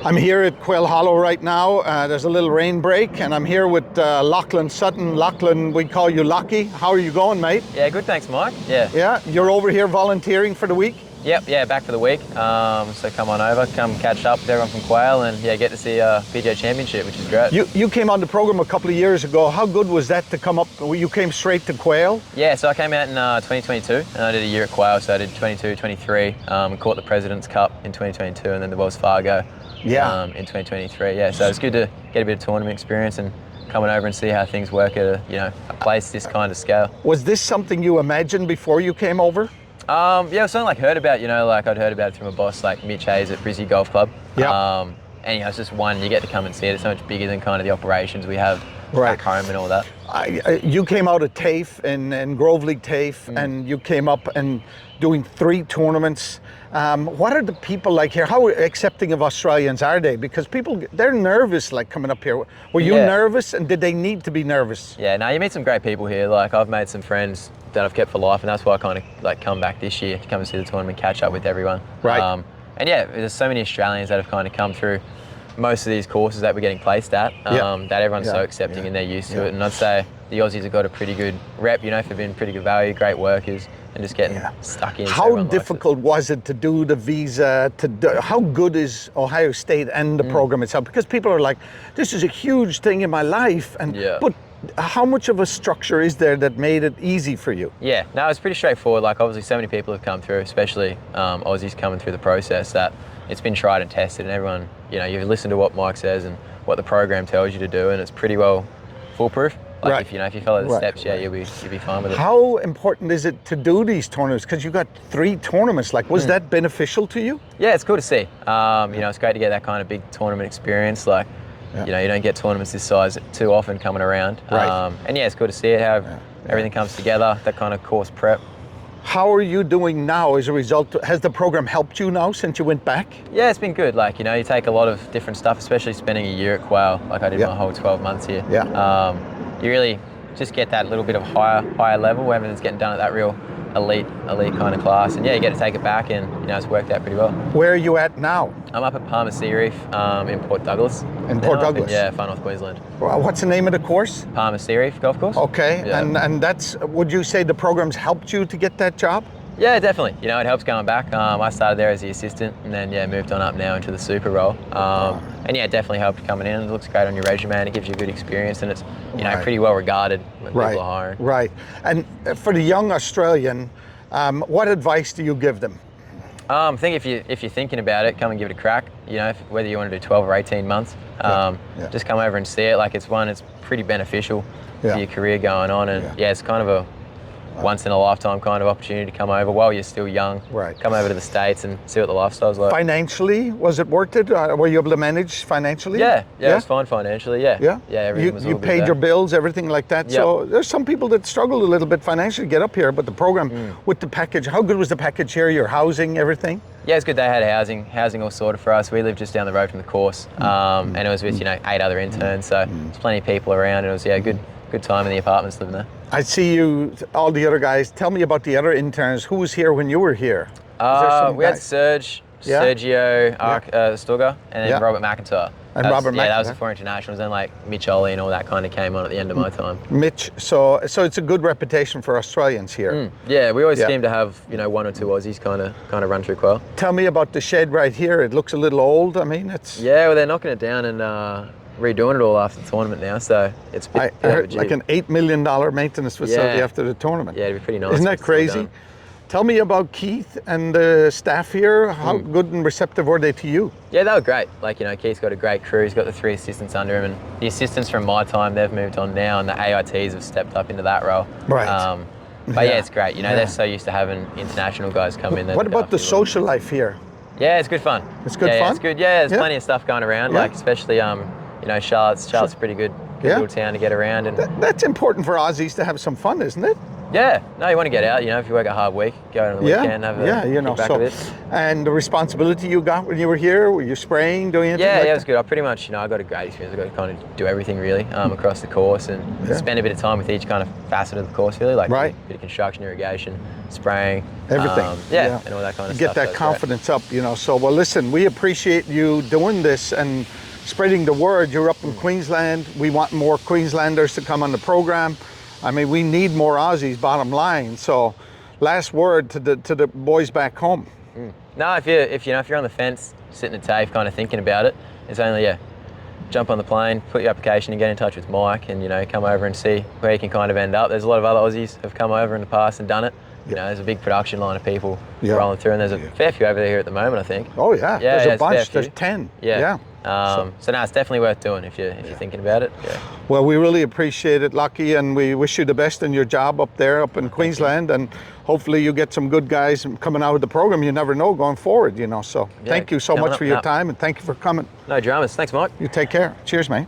I'm here at Quail Hollow right now. There's a little rain break, and I'm here with Lachlan Sutton. Lachlan, we call you Locky. How are you going, mate? Yeah, good, thanks, Mike. Yeah. Yeah, you're over here volunteering for the week? Yep, yeah, back for the week. So come on over, come catch up with everyone from Quail, and yeah, get to see PGA Championship, which is great. You came on the program a couple of years ago. How good was that to come up? You came straight to Quail? Yeah, so I came out in 2022, and I did a year at Quail, so I did 22, 23, caught the President's Cup in 2022, and then the Wells Fargo in 2023. Yeah, so it's good to get a bit of tournament experience and coming over and see how things work at a place this kind of scale. Was this something you imagined before you came over? Yeah, it was something I'd heard about, I'd heard about it through my boss, like Mitch Hayes at Brizzy Golf Club. Yeah. And it's just one, you get to come and see it. It's so much bigger than kind of the operations we have back home and all that. You came out of TAFE and Grove League TAFE, and you came up and doing 3 tournaments. What are the people like here? How accepting of Australians are they? Because people, they're nervous like coming up here. Were you nervous, and did they need to be nervous? Yeah, no, you meet some great people here. Like I've made some friends that I've kept for life, and that's why I kind of come back this year to come and see the tournament, catch up with everyone. Right. And yeah, there's so many Australians that have kind of come through most of these courses that we're getting placed at, that everyone's so accepting and they're used to it. And I'd say the Aussies have got a pretty good rep, for being pretty good value, great workers, and just getting stuck in. How difficult was it to do the visa? How good is Ohio State and the program itself? Because people are like, this is a huge thing in my life, but how much of a structure is there that made it easy for you? Yeah, no, it's pretty straightforward. Like obviously so many people have come through, especially Aussies coming through the process, that it's been tried and tested, and everyone, you listen to what Mike says and what the program tells you to do, and it's pretty well foolproof. Like if you follow the steps, you'll be fine with it. How important is it to do these tournaments? Because you got 3 tournaments. Like, was that beneficial to you? Yeah, it's cool to see. It's great to get that kind of big tournament experience. Like, you don't get tournaments this size too often coming around. And yeah, it's cool to see it, how everything comes together, that kind of course prep. How are you doing now as a result? Has the program helped you now since you went back? Yeah, it's been good. Like, you take a lot of different stuff, especially spending a year at Quail, like I did my whole 12 months here. You really just get that little bit of higher level where everything's getting done at that real elite kind of class, and you get to take it back, and it's worked out pretty well. Where are you at now? I'm up at Palmer Sea Reef in Port Douglas. In Port Douglas? Far north Queensland. Well, what's the name of the course? Palmer Sea Reef Golf Course. Okay, and that's, would you say the program's helped you to get that job? Yeah, definitely. It helps going back. I started there as the assistant, and then moved on up now into the super role. And yeah, it definitely helped coming in. It looks great on your resume, and it gives you a good experience, and it's pretty well regarded when people are hiring. Right. And for the young Australian, what advice do you give them? I think if you're thinking about it, come and give it a crack. Whether you want to do 12 or 18 months, just come over and see it. Like it's pretty beneficial for your career going on, and it's kind of a once in a lifetime kind of opportunity to come over while you're still young. Come over to the States and see what the lifestyle's like. Financially, was it worth it? Were you able to manage financially? Yeah, it was fine financially. Everything was all good. You paid your bills, everything like that. So there's some people that struggled a little bit financially to get up here, but the program with the package, how good was the package here? Your housing, everything? Yeah, it's good. They had housing all sorted for us. We lived just down the road from the course, and it was with 8 other interns, so there's plenty of people around, and it was good time in the apartments living there. I see you, all the other guys. Tell me about the other interns. Who was here when you were here? We had Sergio Stugger, and then Robert McIntyre. And Robert McIntyre. Yeah, that was the 4 internationals. Then like Mitch Ollie and all that kind of came on at the end of my time. Mitch, so it's a good reputation for Australians here. Yeah, we always seem to have 1 or 2 Aussies kind of run through Quail. Tell me about the shed right here. It looks a little old. I mean, it's. Yeah, well, they're knocking it down and redoing it all after the tournament now, so it's a bit I heard like an $8 million maintenance facility after the tournament. Yeah, it'd be pretty nice. Isn't that crazy? Tell me about Keith and the staff here. How good and receptive were they to you? Yeah, they were great. Like, Keith's got a great crew. He's got the 3 assistants under him, and the assistants from my time, they've moved on now, and the AITs have stepped up into that role. Right. But yeah, it's great. They're so used to having international guys come in. What about the social life here? Yeah, it's good fun. It's good fun? Yeah, it's good. Yeah, there's plenty of stuff going around, like especially, Charlotte's a pretty good little town to get around. And that's important for Aussies to have some fun, isn't it? Yeah, no, you want to get out. If you work a hard week, go on the weekend, have a kick back a bit. And the responsibility you got when you were here, were you spraying, doing anything? Yeah, it was good. I pretty much, I got a great experience. I got to kind of do everything really across the course and spend a bit of time with each kind of facet of the course really, like a bit of construction, irrigation, spraying, everything. And all that kind of stuff. Get that confidence up, So, well, listen, we appreciate you doing this and spreading the word. You're up in Queensland. We want more Queenslanders to come on the program. I mean, we need more Aussies, bottom line. So, last word to the boys back home. No, if you're on the fence, sitting at TAFE, kind of thinking about it, it's only jump on the plane, put your application, and get in touch with Mike, and come over and see where you can kind of end up. There's a lot of other Aussies have come over in the past and done it. There's a big production line of people rolling through, and there's a fair few over there here at the moment, I think. Oh yeah, there's a bunch. There's 10. So no, it's definitely worth doing if you're thinking about it. Well, we really appreciate it, Locky, and we wish you the best in your job up there, up in Queensland, and hopefully you get some good guys coming out of the program. You never know going forward, So thank you so much for your time, and thank you for coming. No dramas. Thanks, Mike. You take care. Cheers, mate.